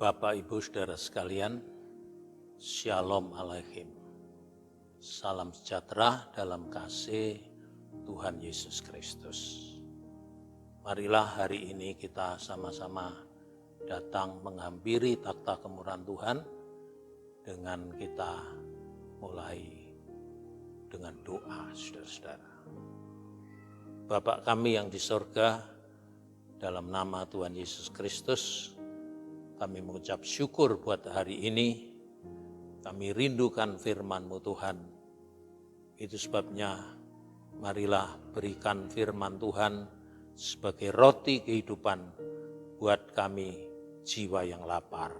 Bapak, Ibu, Saudara sekalian, Shalom Aleichem. Salam sejahtera dalam kasih Tuhan Yesus Kristus. Marilah hari ini kita sama-sama datang menghampiri takhta kemurahan Tuhan dengan kita mulai dengan doa, saudara-saudara. Bapa kami yang di sorga, dalam nama Tuhan Yesus Kristus, kami mengucap syukur buat hari ini. Kami rindukan firman-Mu Tuhan. Itu sebabnya marilah berikan firman Tuhan sebagai roti kehidupan buat kami jiwa yang lapar.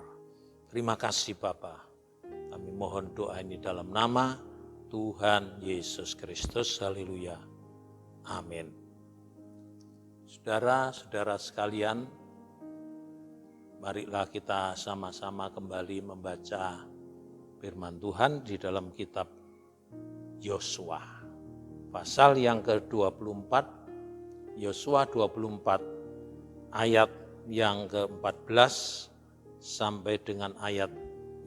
Terima kasih Bapa. Kami mohon doa ini dalam nama Tuhan Yesus Kristus. Haleluya. Amin. Saudara-saudara sekalian, marilah kita sama-sama kembali membaca firman Tuhan di dalam kitab Yosua. Pasal yang ke-24, Yosua 24, ayat yang ke-14 sampai dengan ayat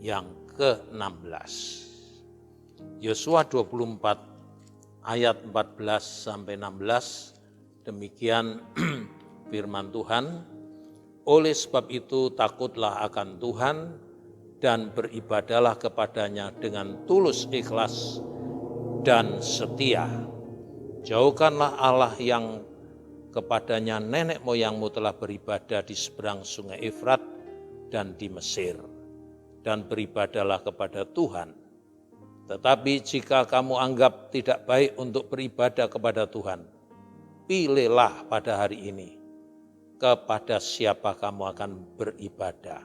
yang ke-16. Yosua 24, ayat 14 sampai 16, demikian firman Tuhan. Oleh sebab itu takutlah akan Tuhan dan beribadahlah kepadanya dengan tulus ikhlas dan setia. Jauhkanlah Allah yang kepadanya nenek moyangmu telah beribadah di seberang sungai Efrat dan di Mesir, dan beribadahlah kepada Tuhan. Tetapi jika kamu anggap tidak baik untuk beribadah kepada Tuhan, pilihlah pada hari ini kepada siapa kamu akan beribadah.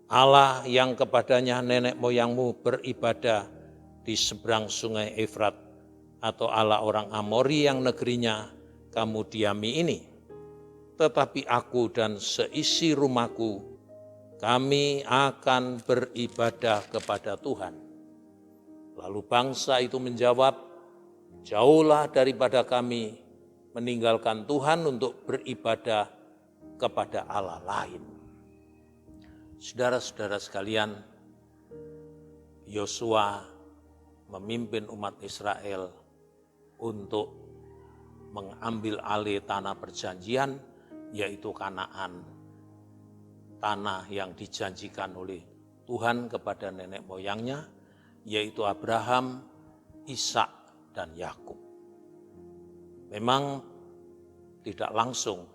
Allah yang kepadanya nenek moyangmu beribadah di seberang sungai Efrat, atau Allah orang Amori yang negerinya kamu diami ini. Tetapi aku dan seisi rumahku, kami akan beribadah kepada Tuhan. Lalu bangsa itu menjawab, jauhlah daripada kami meninggalkan Tuhan untuk beribadah kepada Allah lain. Saudara-saudara sekalian, Yosua memimpin umat Israel untuk mengambil alih tanah perjanjian, yaitu Kanaan, tanah yang dijanjikan oleh Tuhan kepada nenek moyangnya, yaitu Abraham, Ishak, dan Yakub. Memang tidak langsung,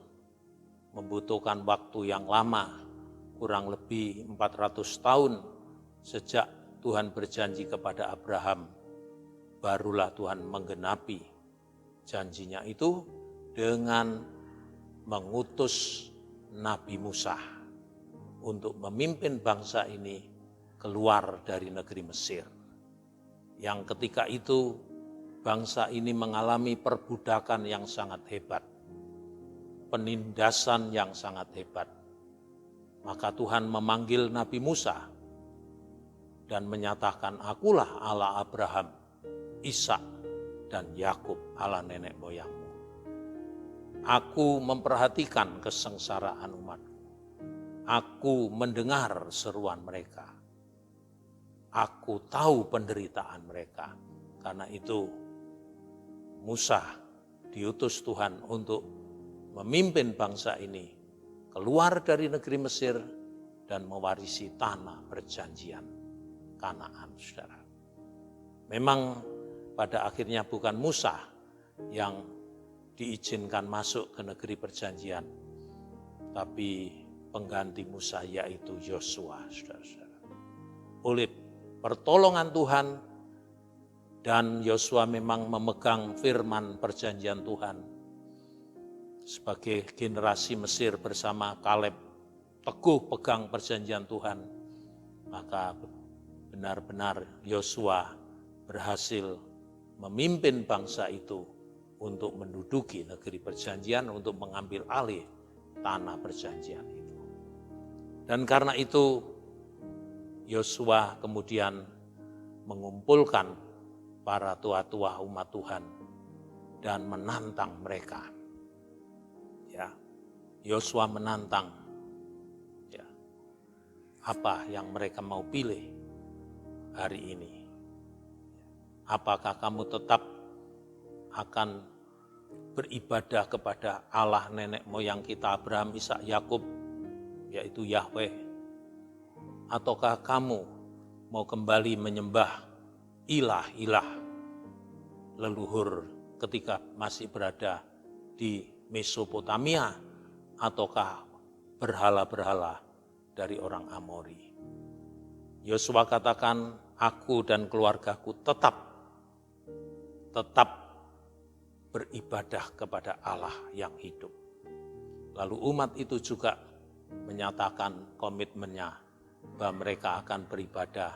membutuhkan waktu yang lama, kurang lebih 400 tahun sejak Tuhan berjanji kepada Abraham, barulah Tuhan menggenapi janjinya itu dengan mengutus Nabi Musa untuk memimpin bangsa ini keluar dari negeri Mesir. Yang ketika itu bangsa ini mengalami perbudakan yang sangat hebat, penindasan yang sangat hebat. Maka Tuhan memanggil Nabi Musa dan menyatakan, akulah Allah Abraham, Ishak, dan Yakub, Allah nenek moyangmu. Aku memperhatikan kesengsaraan umatku. Aku mendengar seruan mereka. Aku tahu penderitaan mereka. Karena itu Musa diutus Tuhan untuk memimpin bangsa ini keluar dari negeri Mesir dan mewarisi tanah perjanjian Kanaan, saudara. Memang pada akhirnya bukan Musa yang diizinkan masuk ke negeri perjanjian, tapi pengganti Musa yaitu Yosua, saudara-saudara. Oleh pertolongan Tuhan, dan Yosua memang memegang firman perjanjian Tuhan. Sebagai generasi Mesir bersama Kaleb, teguh pegang perjanjian Tuhan, maka benar-benar Yosua berhasil memimpin bangsa itu untuk menduduki negeri perjanjian, untuk mengambil alih tanah perjanjian itu. Dan karena itu Yosua kemudian mengumpulkan para tua-tua umat Tuhan dan menantang mereka. Ya, Yosua menantang. Ya. apa yang mereka mau pilih hari ini. Apakah kamu tetap akan beribadah kepada Allah nenek moyang kita Abraham, Ishak, Yakub, yaitu Yahweh? Ataukah kamu mau kembali menyembah ilah-ilah leluhur ketika masih berada di Mesopotamia, ataukah berhala-berhala dari orang Amori? Yosua katakan, aku dan keluargaku tetap beribadah kepada Allah yang hidup. Lalu umat itu juga menyatakan komitmennya bahwa mereka akan beribadah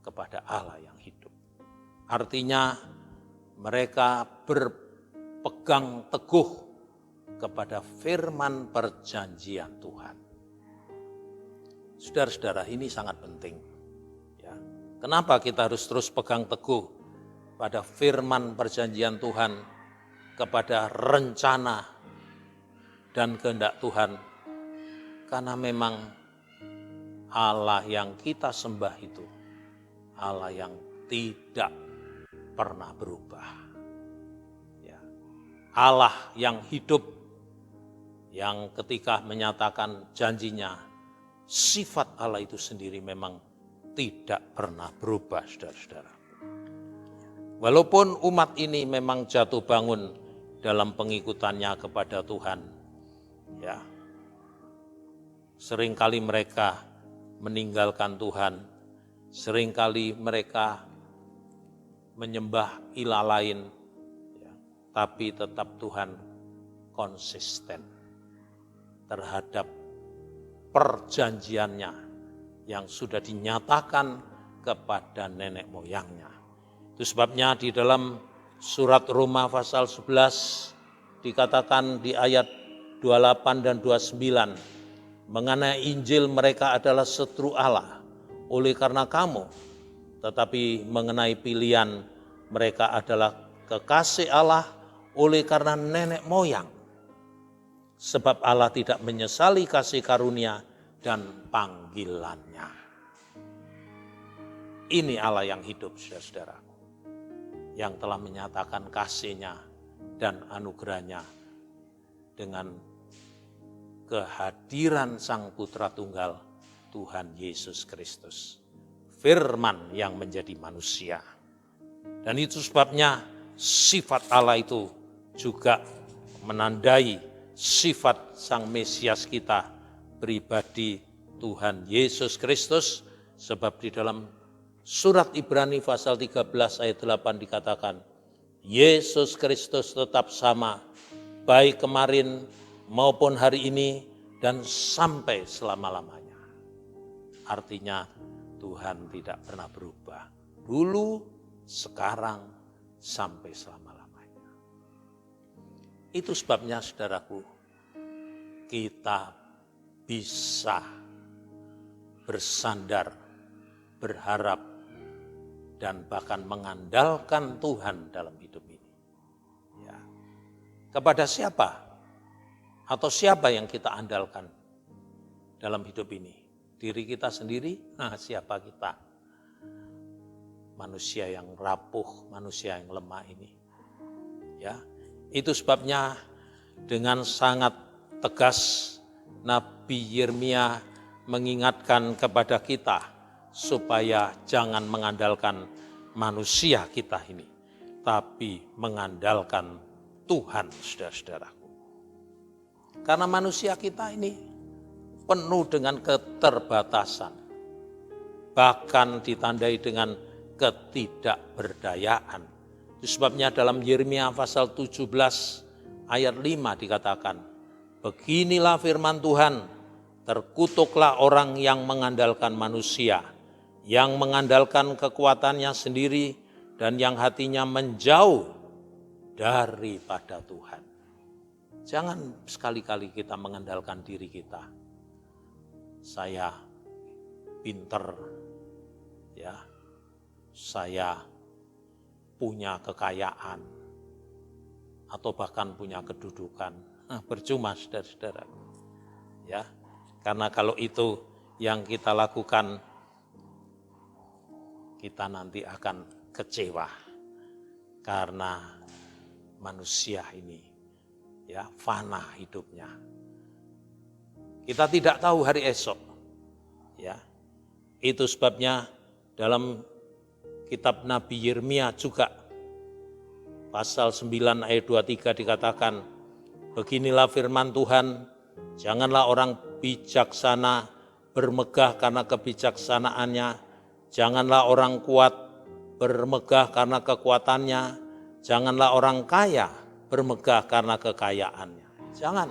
kepada Allah yang hidup. Artinya mereka berpegang teguh kepada firman perjanjian Tuhan. Saudara-saudara, ini sangat penting. Ya. Kenapa kita harus terus pegang teguh pada firman perjanjian Tuhan, kepada rencana dan kehendak Tuhan? Karena memang Allah yang kita sembah itu Allah yang tidak pernah berubah. Ya. Allah yang hidup, yang ketika menyatakan janjinya, sifat Allah itu sendiri memang tidak pernah berubah, saudara-saudara. Walaupun umat ini memang jatuh bangun dalam pengikutannya kepada Tuhan, ya, seringkali mereka meninggalkan Tuhan, seringkali mereka menyembah ilah lain, ya, tapi tetap Tuhan konsisten terhadap perjanjiannya yang sudah dinyatakan kepada nenek moyangnya. Itu sebabnya di dalam surat Roma pasal 11 dikatakan di ayat 28 dan 29, mengenai Injil mereka adalah setru Allah oleh karena kamu, tetapi mengenai pilihan mereka adalah kekasih Allah oleh karena nenek moyang. Sebab Allah tidak menyesali kasih karunia dan panggilannya. Ini Allah yang hidup, saudara-saudara, yang telah menyatakan kasih-Nya dan anugerah-Nya dengan kehadiran Sang Putra Tunggal Tuhan Yesus Kristus, firman yang menjadi manusia. Dan itu sebabnya sifat Allah itu juga menandai sifat Sang Mesias kita, pribadi Tuhan Yesus Kristus. Sebab di dalam surat Ibrani pasal 13 ayat 8 dikatakan, Yesus Kristus tetap sama, baik kemarin maupun hari ini dan sampai selama-lamanya. Artinya Tuhan tidak pernah berubah. Dulu, sekarang, sampai selama-lamanya. Itu sebabnya saudaraku, kita bisa bersandar, berharap, dan bahkan mengandalkan Tuhan dalam hidup ini. Ya. Kepada siapa? Atau siapa yang kita andalkan dalam hidup ini? Diri kita sendiri? Nah, siapa kita? Manusia yang rapuh, manusia yang lemah ini. Ya, itu sebabnya dengan sangat tegas Nabi Yeremia mengingatkan kepada kita supaya jangan mengandalkan manusia kita ini, tapi mengandalkan Tuhan, saudara-saudaraku. Karena manusia kita ini penuh dengan keterbatasan, bahkan ditandai dengan ketidakberdayaan. Itu sebabnya dalam Yeremia pasal 17 ayat 5 dikatakan, beginilah firman Tuhan, terkutuklah orang yang mengandalkan manusia, yang mengandalkan kekuatannya sendiri, dan yang hatinya menjauh daripada Tuhan. Jangan sekali-kali kita mengandalkan diri kita. Saya pinter, ya, saya punya kekayaan, atau bahkan punya kedudukan. Nah, percuma, saudara-saudara. Ya, karena kalau itu yang kita lakukan, kita nanti akan kecewa karena manusia ini ya fana hidupnya. Kita tidak tahu hari esok. Ya. Itu sebabnya dalam kitab Nabi Yeremia juga pasal 9 ayat 23 dikatakan, beginilah firman Tuhan, janganlah orang bijaksana bermegah karena kebijaksanaannya, janganlah orang kuat bermegah karena kekuatannya, janganlah orang kaya bermegah karena kekayaannya. Jangan.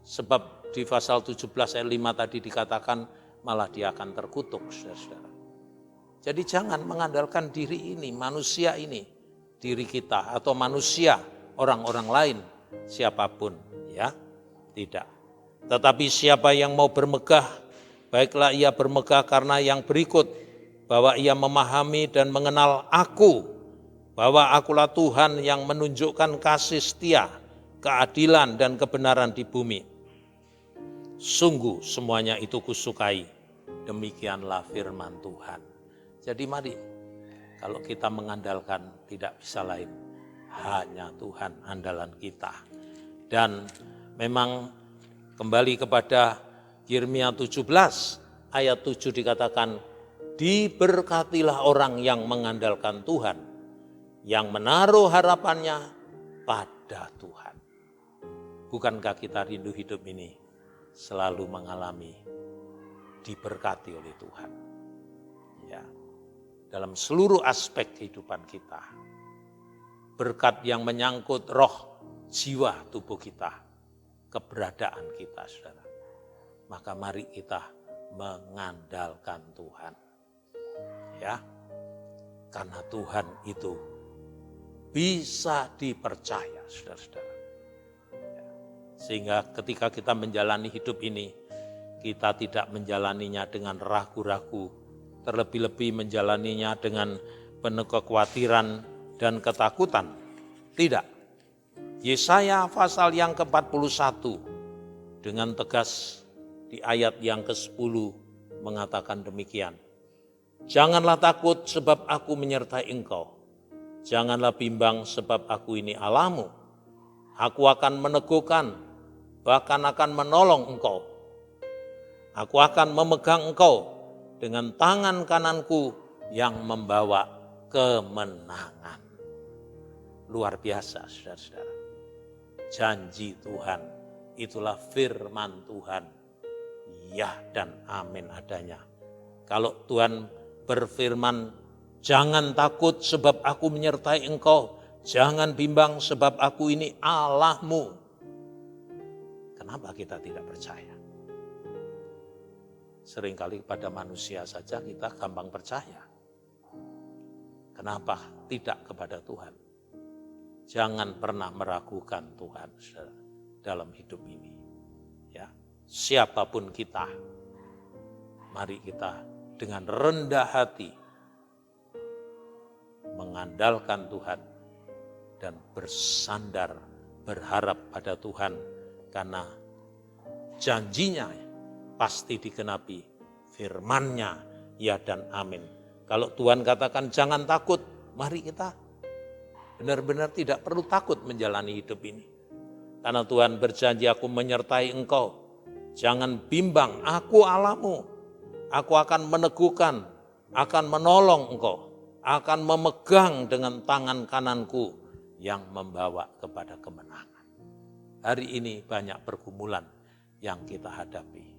Sebab di pasal 17 ayat 5 tadi dikatakan malah dia akan terkutuk, saudara-saudara. Jadi jangan mengandalkan diri ini, manusia ini, diri kita atau manusia, orang-orang lain, siapapun, ya, tidak. Tetapi siapa yang mau bermegah, baiklah ia bermegah karena yang berikut, bahwa ia memahami dan mengenal aku, bahwa akulah Tuhan yang menunjukkan kasih setia, keadilan dan kebenaran di bumi. Sungguh semuanya itu kusukai, demikianlah firman Tuhan. Jadi mari, kalau kita mengandalkan tidak bisa lain, hanya Tuhan andalan kita. Dan memang kembali kepada Yeremia 17 ayat 7 dikatakan, diberkatilah orang yang mengandalkan Tuhan, yang menaruh harapannya pada Tuhan. Bukankah kita rindu hidup ini selalu mengalami diberkati oleh Tuhan? Ya. Dalam seluruh aspek kehidupan kita. Berkat yang menyangkut roh, jiwa, tubuh kita, keberadaan kita, saudara. Maka mari kita mengandalkan Tuhan. Ya. Karena Tuhan itu bisa dipercaya, saudara-saudara. Ya. Sehingga ketika kita menjalani hidup ini, kita tidak menjalaninya dengan ragu-ragu, terlebih-lebih menjalaninya dengan penuh kekhawatiran dan ketakutan. Tidak. Yesaya pasal yang ke-41 dengan tegas di ayat yang ke-10 mengatakan demikian. Janganlah takut sebab aku menyertai engkau. Janganlah bimbang sebab aku ini Allahmu. Aku akan meneguhkan, bahkan akan menolong engkau. Aku akan memegang engkau dengan tangan kananku yang membawa kemenangan. Luar biasa, saudara-saudara. Janji Tuhan, itulah firman Tuhan. Ya dan amin adanya. Kalau Tuhan berfirman, jangan takut sebab aku menyertai engkau. Jangan bimbang sebab aku ini Allahmu. Kenapa kita tidak percaya? Seringkali pada manusia saja kita gampang percaya. Kenapa tidak kepada Tuhan? Jangan pernah meragukan Tuhan dalam hidup ini. Ya, siapapun kita, mari kita dengan rendah hati mengandalkan Tuhan dan bersandar berharap pada Tuhan karena janjinya pasti digenapi, firman-Nya ya dan amin. Kalau Tuhan katakan jangan takut, mari kita benar-benar tidak perlu takut menjalani hidup ini. Karena Tuhan berjanji aku menyertai engkau. Jangan bimbang, aku Allahmu. Aku akan meneguhkan, akan menolong engkau. Akan memegang dengan tangan kananku yang membawa kepada kemenangan. Hari ini banyak pergumulan yang kita hadapi.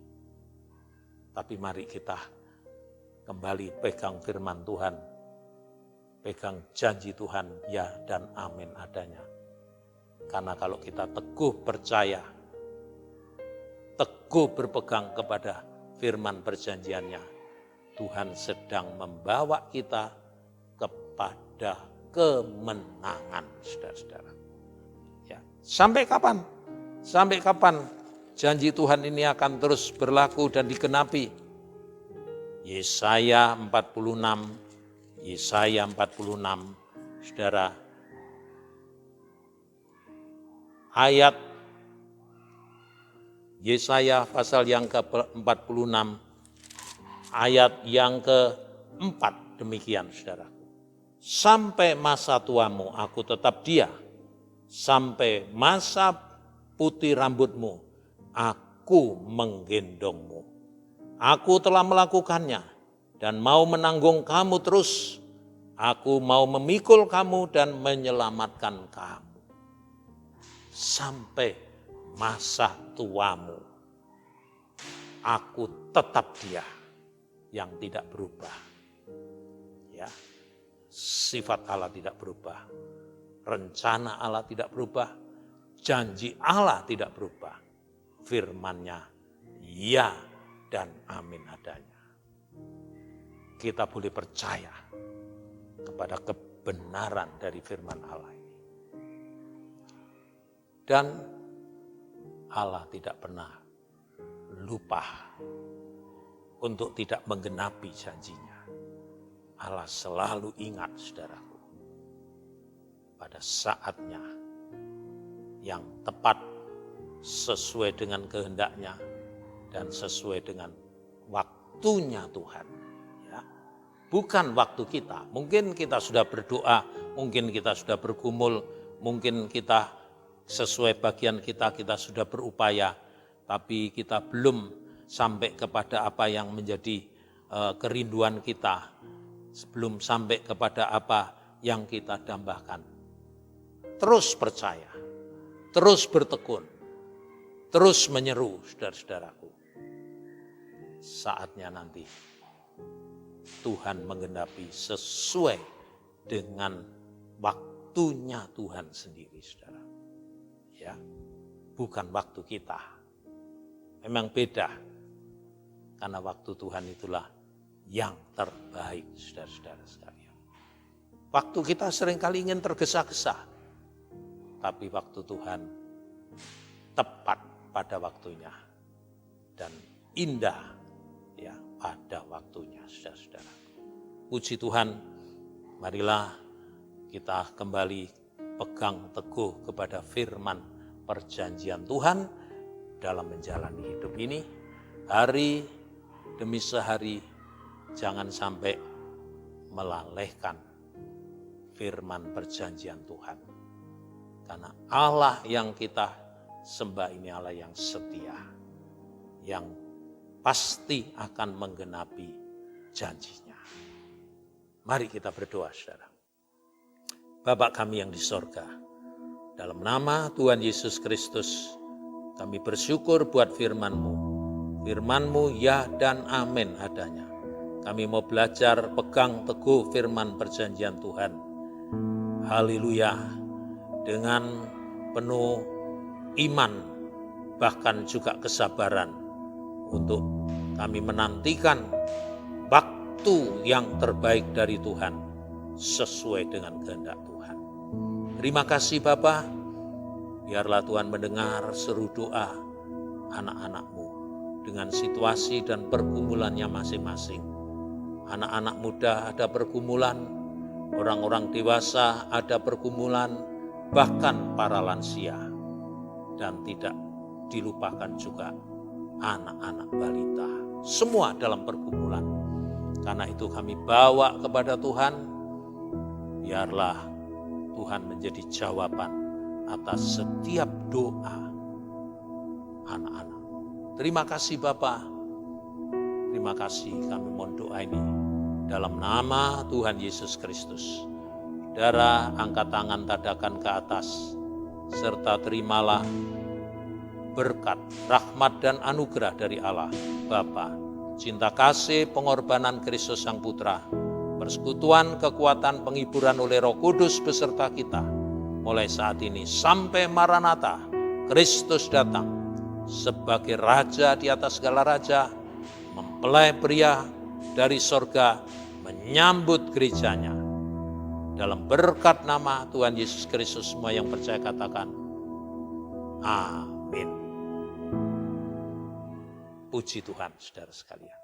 Tapi mari kita kembali pegang firman Tuhan, pegang janji Tuhan, ya dan amin adanya. Karena kalau kita teguh percaya, teguh berpegang kepada firman perjanjiannya, Tuhan sedang membawa kita kepada kemenangan, saudara-saudara. Ya. Sampai kapan? Sampai kapan janji Tuhan ini akan terus berlaku dan digenapi? Yesaya 46, saudara. Ayat Yesaya pasal yang ke-46 ayat yang keempat demikian saudaraku. Sampai masa tuamu aku tetap dia, sampai masa putih rambutmu aku menggendongmu. Aku telah melakukannya dan mau menanggung kamu terus. Aku mau memikul kamu dan menyelamatkan kamu. Sampai masa tuamu aku tetap dia yang tidak berubah. Ya. Sifat Allah tidak berubah. Rencana Allah tidak berubah. Janji Allah tidak berubah. Firman-Nya ya dan amin adanya. Kita boleh percaya kepada kebenaran dari firman Allah ini. Dan Allah tidak pernah lupa untuk tidak menggenapi janjinya. Allah selalu ingat saudaraku, pada saatnya yang tepat sesuai dengan kehendaknya dan sesuai dengan waktunya Tuhan. Ya. Bukan waktu kita. Mungkin kita sudah berdoa, mungkin kita sudah bergumul, mungkin kita sesuai bagian kita sudah berupaya, tapi kita belum sampai kepada apa yang menjadi kerinduan kita, belum sampai kepada apa yang kita dambakan. Terus percaya, terus bertekun, terus menyeru saudara-saudaraku. Saatnya nanti Tuhan menggenapi sesuai dengan waktunya Tuhan sendiri, saudara. Ya, bukan waktu kita. Memang beda, karena waktu Tuhan itulah yang terbaik, saudara-saudara sekalian. Waktu kita seringkali ingin tergesa-gesa, tapi waktu Tuhan tepat pada waktunya dan indah ya pada waktunya, saudara-saudara. Puji Tuhan, marilah kita kembali pegang teguh kepada firman perjanjian Tuhan dalam menjalani hidup ini. Hari demi sehari jangan sampai melalaikan firman perjanjian Tuhan. Karena Allah yang kita sembah ini Allah yang setia, yang pasti akan menggenapi janjinya. Mari kita berdoa, saudara. Bapa kami yang di sorga, dalam nama Tuhan Yesus Kristus, kami bersyukur buat firman-Mu. Firman-Mu ya dan amin adanya. Kami mau belajar pegang teguh firman perjanjian Tuhan. Haleluya. Dengan penuh iman, bahkan juga kesabaran, untuk kami menantikan waktu yang terbaik dari Tuhan sesuai dengan kehendak Tuhan. Terima kasih Bapa, biarlah Tuhan mendengar seru doa anak-anak-Mu dengan situasi dan pergumulannya masing-masing. Anak-anak muda ada pergumulan, orang-orang dewasa ada pergumulan, bahkan para lansia, dan tidak dilupakan juga anak-anak balita, semua dalam pergumulan. Karena itu kami bawa kepada Tuhan, biarlah Tuhan menjadi jawaban atas setiap doa anak-anak. Terima kasih Bapa, terima kasih kami mohon doa ini dalam nama Tuhan Yesus Kristus. Saudara, angkat tangan tadakan ke atas, serta terimalah berkat, rahmat dan anugerah dari Allah, Bapa, cinta kasih, pengorbanan Kristus Sang Putra, persekutuan, kekuatan, penghiburan oleh Roh Kudus beserta kita, mulai saat ini sampai Maranatha, Kristus datang sebagai Raja di atas segala raja, mempelai pria dari sorga, menyambut gerejanya. Dalam berkat nama Tuhan Yesus Kristus, semua yang percaya katakan, amin. Puji Tuhan, saudara sekalian.